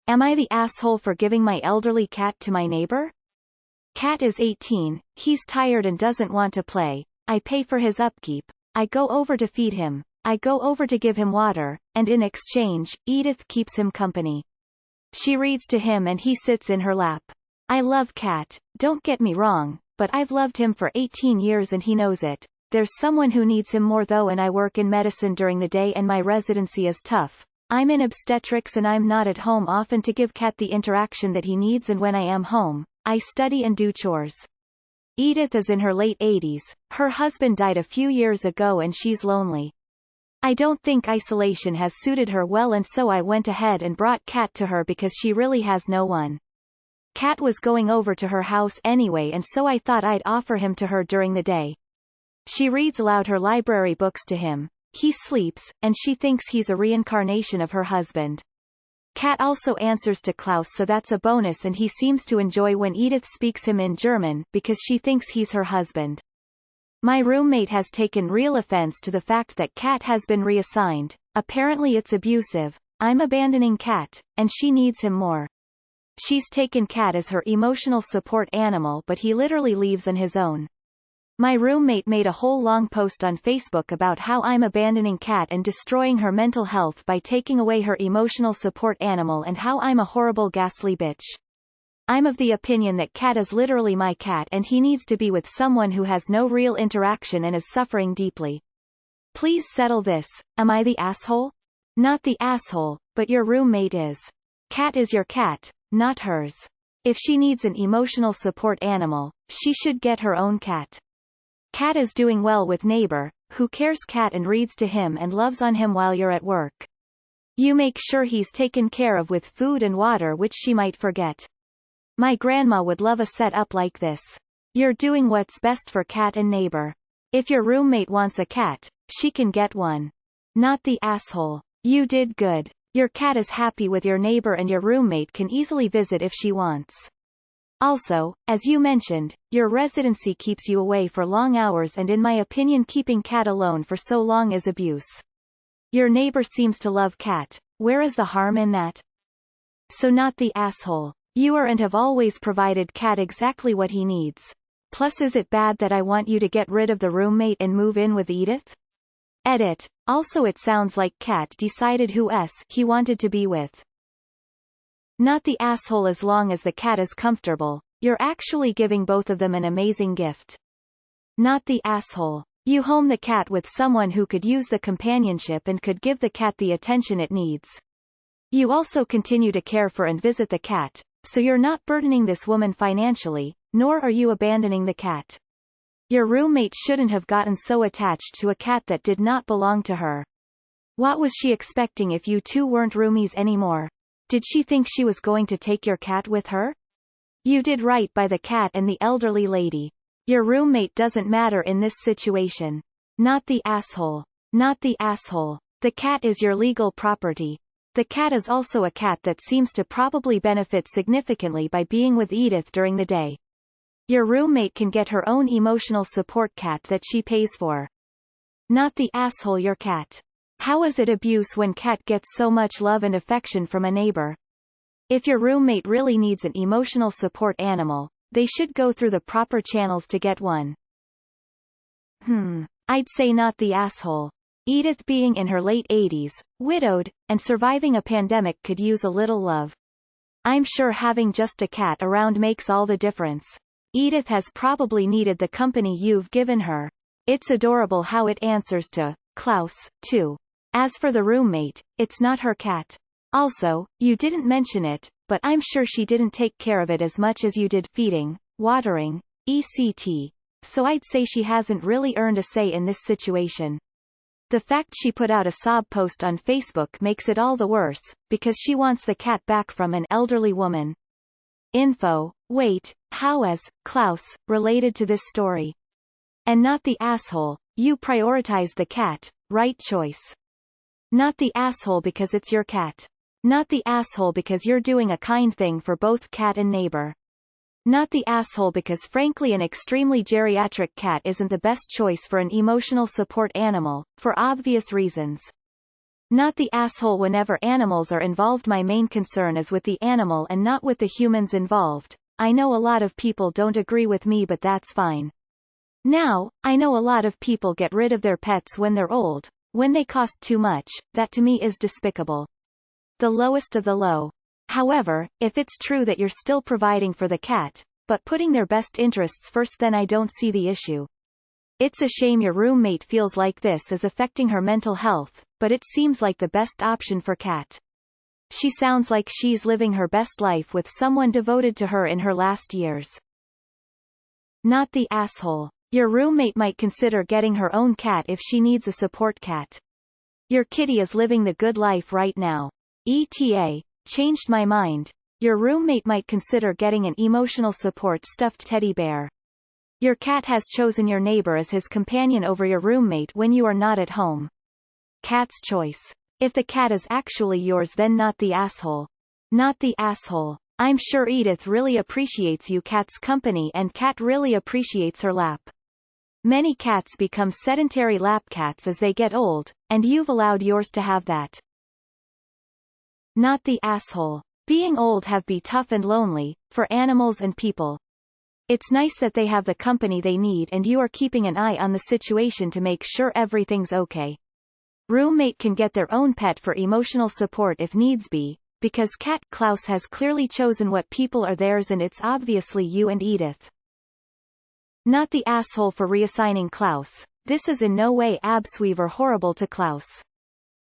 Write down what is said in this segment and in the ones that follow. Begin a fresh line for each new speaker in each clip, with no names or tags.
Am I the asshole for giving my elderly cat to my neighbor? Cat is 18, he's tired and doesn't want to play. I pay for his upkeep. I go over to feed him. I go over to give him water, and in exchange, Edith keeps him company. She reads to him and he sits in her lap. I love Cat, don't get me wrong, but I've loved him for 18 years and he knows it. There's someone who needs him more though, and I work in medicine during the day and my residency is tough. I'm in obstetrics and I'm not at home often to give Cat the interaction that he needs, and when I am home, I study and do chores. Edith is in her late 80s, her husband died a few years ago and she's lonely. I don't think isolation has suited her well, and so I went ahead and brought Cat to her because she really has no one. Cat was going over to her house anyway, and so I thought I'd offer him to her during the day. She reads aloud her library books to him. He sleeps, and she thinks he's a reincarnation of her husband. Cat also answers to Klaus, so that's a bonus, and he seems to enjoy when Edith speaks him in German, because she thinks he's her husband. My roommate has taken real offense to the fact that Cat has been reassigned. Apparently it's abusive. I'm abandoning Cat, and she needs him more. She's taken Cat as her emotional support animal, but he literally leaves on his own. My roommate made a whole long post on Facebook about how I'm abandoning Cat and destroying her mental health by taking away her emotional support animal, and how I'm a horrible ghastly bitch. I'm of the opinion that Cat is literally my cat and he needs to be with someone who has no real interaction and is suffering deeply. Please settle this. Am I the asshole? Not the asshole, but your roommate is. Cat is your cat, not hers. If she needs an emotional support animal, she should get her own cat. Cat is doing well with neighbor, who cares Cat and reads to him and loves on him while you're at work. You make sure he's taken care of with food and water, which she might forget. My grandma would love a setup like this. You're doing what's best for Cat and neighbor. If your roommate wants a cat, she can get one. Not the asshole. You did good. Your cat is happy with your neighbor and your roommate can easily visit if she wants. Also, as you mentioned, your residency keeps you away for long hours, and in my opinion keeping Cat alone for so long is abuse. Your neighbor seems to love Cat. Where is the harm in that? So not the asshole. You are and have always provided Cat exactly what he needs. Plus, is it bad that I want you to get rid of the roommate and move in with Edith? Edit. Also, it sounds like Cat decided who he wanted to be with. Not the asshole. As long as the cat is comfortable, you're actually giving both of them an amazing gift. Not the asshole. You home the cat with someone who could use the companionship and could give the cat the attention it needs. You also continue to care for and visit the cat, so you're not burdening this woman financially, nor are you abandoning the cat. Your roommate shouldn't have gotten so attached to a cat that did not belong to her. What was she expecting if you two weren't roomies anymore? Did she think she was going to take your cat with her? You did right by the cat and the elderly lady. Your roommate doesn't matter in this situation. Not the asshole. Not the asshole. The cat is your legal property. The cat is also a cat that seems to probably benefit significantly by being with Edith during the day. Your roommate can get her own emotional support cat that she pays for. Not the asshole. Your cat. How is it abuse when Cat gets so much love and affection from a neighbor? If your roommate really needs an emotional support animal, they should go through the proper channels to get one. I'd say not the asshole. Edith, being in her late 80s, widowed, and surviving a pandemic, could use a little love. I'm sure having just a cat around makes all the difference. Edith has probably needed the company you've given her. It's adorable how it answers to Klaus, too. As for the roommate, it's not her cat. Also, you didn't mention it, but I'm sure she didn't take care of it as much as you did, feeding, watering, etc. So I'd say she hasn't really earned a say in this situation. The fact she put out a sob post on Facebook makes it all the worse, because she wants the cat back from an elderly woman. Info. Wait, how is Klaus related to this story? And not the asshole. You prioritize the cat, right choice. Not the asshole because it's your cat. Not the asshole because you're doing a kind thing for both cat and neighbor. Not the asshole because frankly an extremely geriatric cat isn't the best choice for an emotional support animal, for obvious reasons. Not the asshole. Whenever animals are involved, my main concern is with the animal and not with the humans involved. I know a lot of people don't agree with me, but that's fine. Now, I know a lot of people get rid of their pets when they're old, when they cost too much. That to me is despicable. The lowest of the low. However, if it's true that you're still providing for the cat, but putting their best interests first, then I don't see the issue. It's a shame your roommate feels like this is affecting her mental health, but it seems like the best option for Kat. She sounds like she's living her best life with someone devoted to her in her last years. Not the asshole. Your roommate might consider getting her own cat if she needs a support cat. Your kitty is living the good life right now. ETA. Changed my mind. Your roommate might consider getting an emotional support stuffed teddy bear. Your cat has chosen your neighbor as his companion over your roommate when you are not at home. Cat's choice. If the cat is actually yours, then not the asshole. Not the asshole. I'm sure Edith really appreciates you cat's company, and Cat really appreciates her lap. Many cats become sedentary lap cats as they get old, and you've allowed yours to have that. Not the asshole. Being old have be tough and lonely, for animals and people. It's nice that they have the company they need, and you are keeping an eye on the situation to make sure everything's okay. Roommate can get their own pet for emotional support if needs be, because Cat Klaus has clearly chosen what people are theirs, and it's obviously you and Edith. Not the asshole for reassigning Klaus. This is in no way absweave or horrible to Klaus.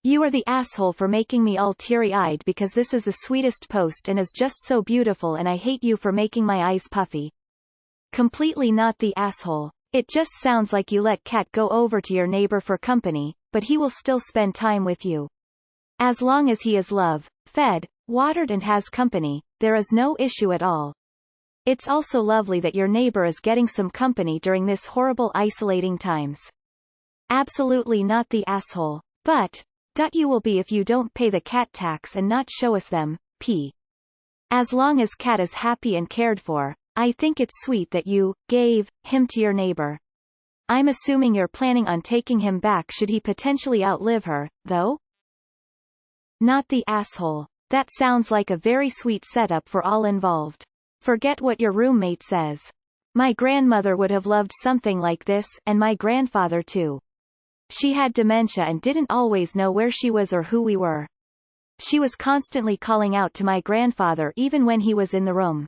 You are the asshole for making me all teary-eyed because this is the sweetest post and is just so beautiful, and I hate you for making my eyes puffy. Completely not the asshole. It just sounds like you let Cat go over to your neighbor for company, but he will still spend time with you. As long as he is loved, fed, watered and has company, there is no issue at all. It's also lovely that your neighbor is getting some company during this horrible isolating times. Absolutely not the asshole. But, you will be if you don't pay the cat tax and not show us them, p. As long as Cat is happy and cared for, I think it's sweet that you gave him to your neighbor. I'm assuming you're planning on taking him back should he potentially outlive her, though? Not the asshole. That sounds like a very sweet setup for all involved. Forget what your roommate says. My grandmother would have loved something like this, and my grandfather too. She had dementia and didn't always know where she was or who we were. She was constantly calling out to my grandfather even when he was in the room.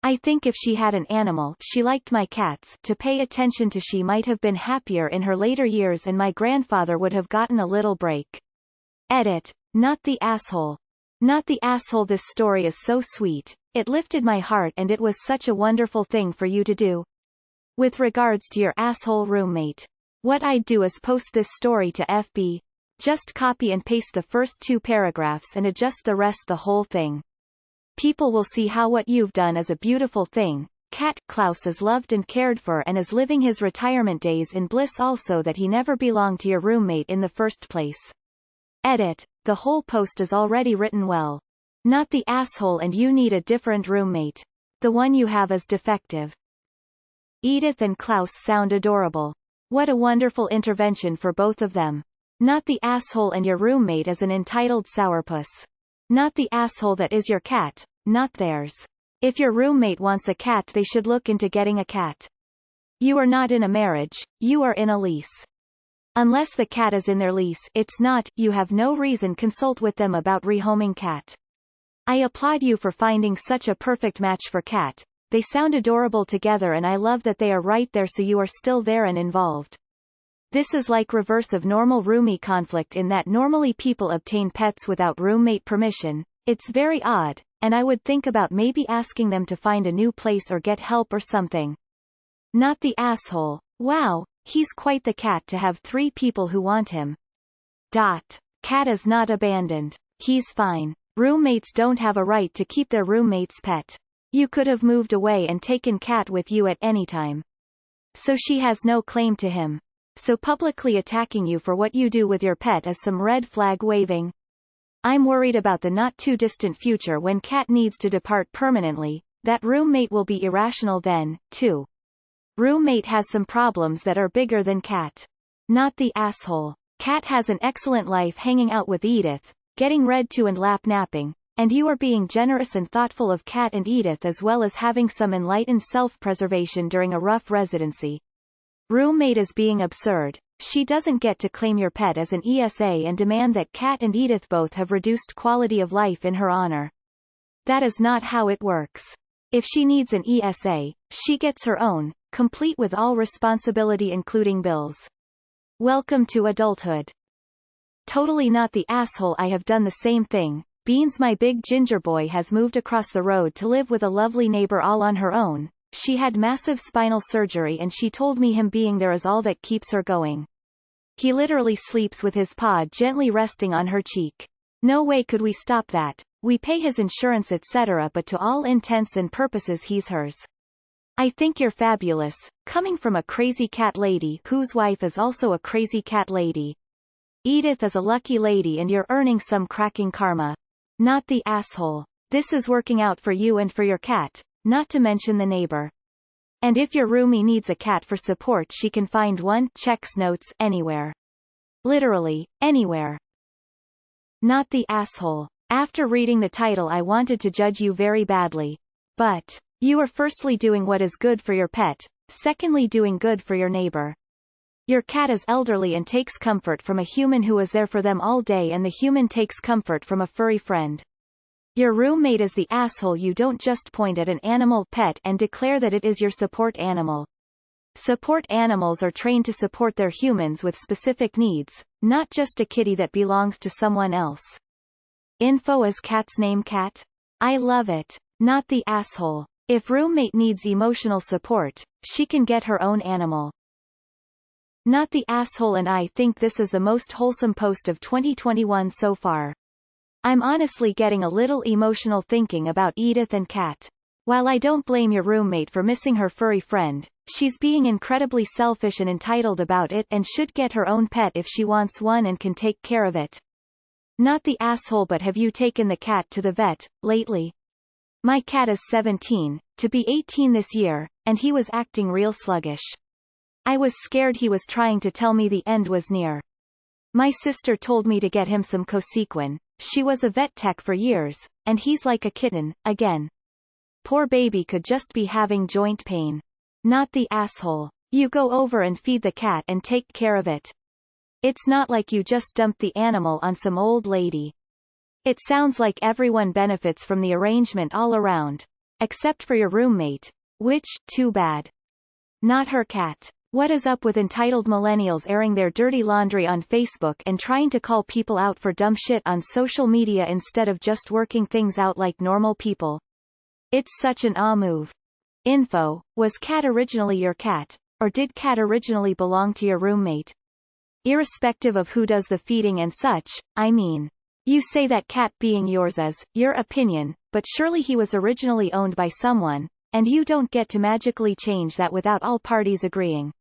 I think if she had an animal, she liked my cats, to pay attention to, she might have been happier in her later years, and my grandfather would have gotten a little break. Edit. Not the asshole. Not the asshole. This story is so sweet. It lifted my heart, and it was such a wonderful thing for you to do. With regards to your asshole roommate, what I'd do is post this story to FB. Just copy and paste the first 2 paragraphs and adjust the rest, the whole thing. People will see how what you've done is a beautiful thing. Cat Klaus is loved and cared for and is living his retirement days in bliss, also that he never belonged to your roommate in the first place. Edit. The whole post is already written well. Not the asshole, and you need a different roommate. The one you have is defective. Edith and Klaus sound adorable. What a wonderful intervention for both of them. Not the asshole, and your roommate is an entitled sourpuss. Not the asshole, that is your cat, not theirs. If your roommate wants a cat, they should look into getting a cat. You are not in a marriage, you are in a lease. Unless the cat is in their lease, it's not, you have no reason. Consult with them about rehoming Cat. I applaud you for finding such a perfect match for Cat. They sound adorable together, and I love that they are right there, so you are still there and involved. This is like reverse of normal roomie conflict, in that normally people obtain pets without roommate permission. It's very odd, and I would think about maybe asking them to find a new place or get help or something. Not the asshole. Wow, he's quite the cat to have 3 people who want him. Cat is not abandoned. He's fine. Roommates don't have a right to keep their roommate's pet. You could have moved away and taken Cat with you at any time. So she has no claim to him. So publicly attacking you for what you do with your pet is some red flag waving. I'm worried about the not too distant future when Cat needs to depart permanently. That roommate will be irrational then, too. Roommate has some problems that are bigger than Cat. Not the asshole. Cat has an excellent life hanging out with Edith, getting read to and lap napping, and you are being generous and thoughtful of Cat and Edith as well as having some enlightened self-preservation during a rough residency. Roommate is being absurd. She doesn't get to claim your pet as an ESA and demand that Cat and Edith both have reduced quality of life in her honor. That is not how it works. If she needs an ESA, she gets her own, complete with all responsibility including bills. Welcome to adulthood. Totally not the asshole. I have done the same thing. Beans, my big ginger boy, has moved across the road to live with a lovely neighbor all on her own. She had massive spinal surgery and she told me him being there is all that keeps her going. He literally sleeps with his paw gently resting on her cheek. No way could we stop that. We pay his insurance etc., but to all intents and purposes he's hers. I think you're fabulous, coming from a crazy cat lady whose wife is also a crazy cat lady. Edith is a lucky lady and you're earning some cracking karma. Not the asshole. This is working out for you and for your cat, not to mention the neighbor. And if your roomie needs a cat for support, she can find one, checks notes, anywhere. Literally, anywhere. Not the asshole. After reading the title I wanted to judge you very badly. But you are firstly doing what is good for your pet, secondly doing good for your neighbor. Your cat is elderly and takes comfort from a human who is there for them all day, and the human takes comfort from a furry friend. Your roommate is the asshole. You don't just point at an animal pet and declare that it is your support animal. Support animals are trained to support their humans with specific needs, not just a kitty that belongs to someone else. Info: is cat's name Cat? I love it. Not the asshole. If roommate needs emotional support, she can get her own animal. Not the asshole. And I think this is the most wholesome post of 2021 so far. I'm honestly getting a little emotional thinking about Edith and Cat. While I don't blame your roommate for missing her furry friend, she's being incredibly selfish and entitled about it and should get her own pet if she wants one and can take care of it. Not the asshole. But have you taken the cat to the vet lately? My cat is 17, to be 18 this year, and he was acting real sluggish. I was scared he was trying to tell me the end was near. My sister told me to get him some Cosequin. She was a vet tech for years, and he's like a kitten, again. Poor baby could just be having joint pain. Not the asshole. You go over and feed the cat and take care of it. It's not like you just dumped the animal on some old lady. It sounds like everyone benefits from the arrangement all around. Except for your roommate. Which, too bad. Not her cat. What is up with entitled millennials airing their dirty laundry on Facebook and trying to call people out for dumb shit on social media instead of just working things out like normal people? It's such an move. Info: was Cat originally your cat, or did Cat originally belong to your roommate? Irrespective of who does the feeding and such, I mean. You say that Cat being yours is your opinion, but surely he was originally owned by someone, and you don't get to magically change that without all parties agreeing.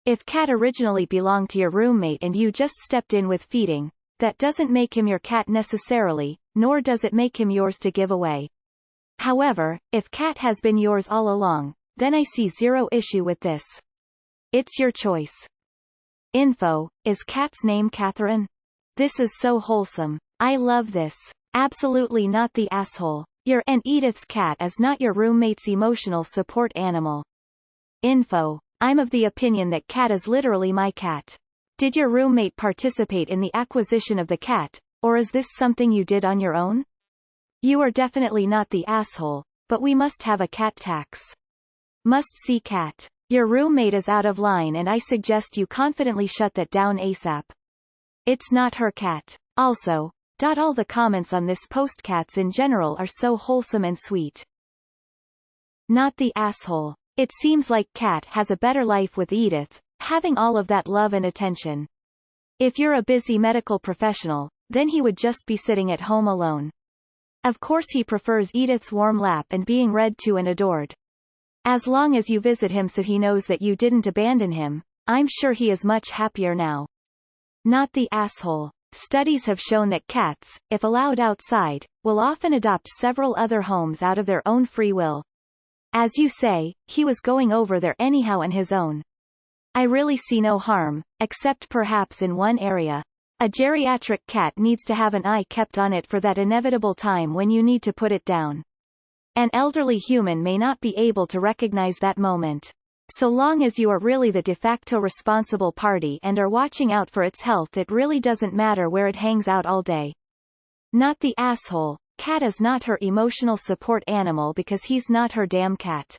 If Cat originally belonged to your roommate and you just stepped in with feeding, that doesn't make him your cat necessarily, nor does it make him yours to give away. However, if Cat has been yours all along, then I see zero issue with this. It's your choice. Info: is Cat's name Catherine? This is so wholesome. I love this. Absolutely not the asshole. Your and Edith's cat is not your roommate's emotional support animal. Info: I'm of the opinion that Cat is literally my cat. Did your roommate participate in the acquisition of the cat, or is this something you did on your own? You are definitely not the asshole, but we must have a cat tax. Must see Cat. Your roommate is out of line and I suggest you confidently shut that down ASAP. It's not her cat. Also, all the comments on this post, cats in general are so wholesome and sweet. Not the asshole. It seems like Cat has a better life with Edith, having all of that love and attention. If you're a busy medical professional, then he would just be sitting at home alone. Of course he prefers Edith's warm lap and being read to and adored. As long as you visit him so he knows that you didn't abandon him, I'm sure he is much happier now. Not the asshole. Studies have shown that cats, if allowed outside, will often adopt several other homes out of their own free will. As you say, he was going over there anyhow on his own. I really see no harm, except perhaps in one area. A geriatric cat needs to have an eye kept on it for that inevitable time when you need to put it down. An elderly human may not be able to recognize that moment. So long as you are really the de facto responsible party and are watching out for its health, it really doesn't matter where it hangs out all day. Not the asshole. Cat is not her emotional support animal because he's not her damn cat.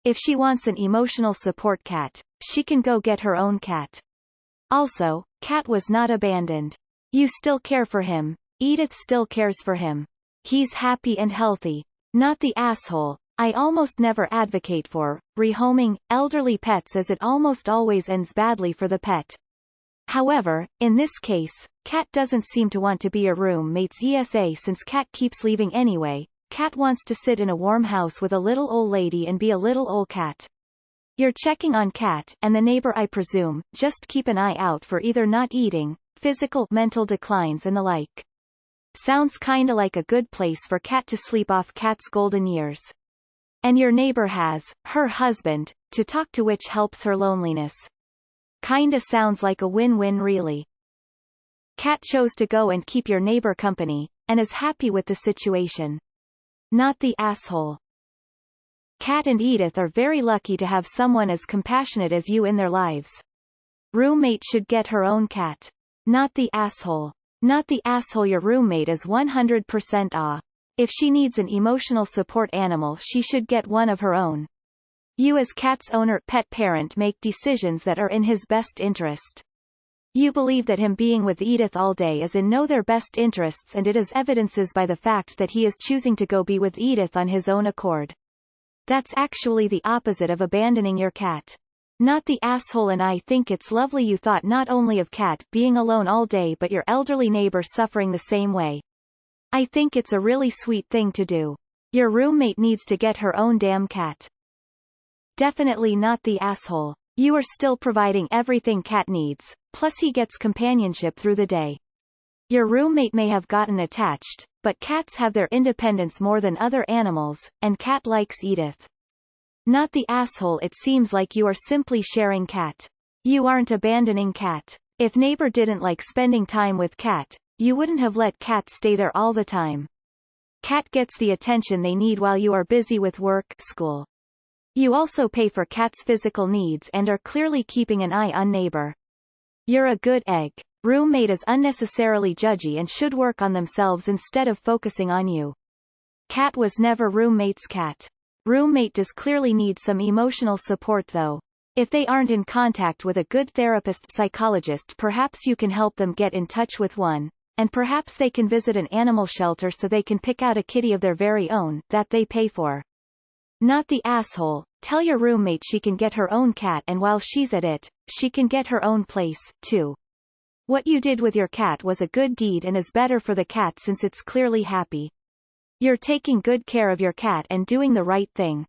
If she wants an emotional support cat, she can go get her own cat. Also, Cat was not abandoned. You still care for him. Edith still cares for him. He's happy and healthy. Not the asshole. I almost never advocate for rehoming elderly pets as it almost always ends badly for the pet. However, in this case, Cat doesn't seem to want to be a roommate's ESA since Cat keeps leaving anyway. Cat wants to sit in a warm house with a little old lady and be a little old cat. You're checking on Cat, and the neighbor I presume, just keep an eye out for either not eating, physical, mental declines and the like. Sounds kinda like a good place for Cat to sleep off Cat's golden years. And your neighbor has, her husband, to talk to, which helps her loneliness. Kinda sounds like a win-win really. Cat chose to go and keep your neighbor company, and is happy with the situation. Not the asshole. Cat and Edith are very lucky to have someone as compassionate as you in their lives. Roommate should get her own cat. Not the asshole. Not the asshole. Your roommate is 100% If she needs an emotional support animal, she should get one of her own. You as Cat's owner, pet parent, make decisions that are in his best interest. You believe that him being with Edith all day is in their best interests, and it is evidences by the fact that he is choosing to go be with Edith on his own accord. That's actually the opposite of abandoning your cat. Not the asshole. And I think it's lovely you thought not only of Cat being alone all day but your elderly neighbor suffering the same way. I think it's a really sweet thing to do. Your roommate needs to get her own damn cat. Definitely not the asshole. You are still providing everything Cat needs, plus he gets companionship through the day. Your roommate may have gotten attached, but cats have their independence more than other animals, and Cat likes Edith. Not the asshole. It seems like you are simply sharing Cat. You aren't abandoning Cat. If neighbor didn't like spending time with Cat, you wouldn't have let Cat stay there all the time. Cat gets the attention they need while you are busy with work, school. You also pay for Cat's physical needs and are clearly keeping an eye on neighbor. You're a good egg. Roommate is unnecessarily judgy and should work on themselves instead of focusing on you. Cat was never roommate's cat. Roommate does clearly need some emotional support though. If they aren't in contact with a good therapist psychologist, perhaps you can help them get in touch with one, and perhaps they can visit an animal shelter so they can pick out a kitty of their very own that they pay for. Not the asshole. Tell your roommate she can get her own cat, and while she's at it, she can get her own place, too. What you did with your cat was a good deed and is better for the cat since it's clearly happy. You're taking good care of your cat and doing the right thing.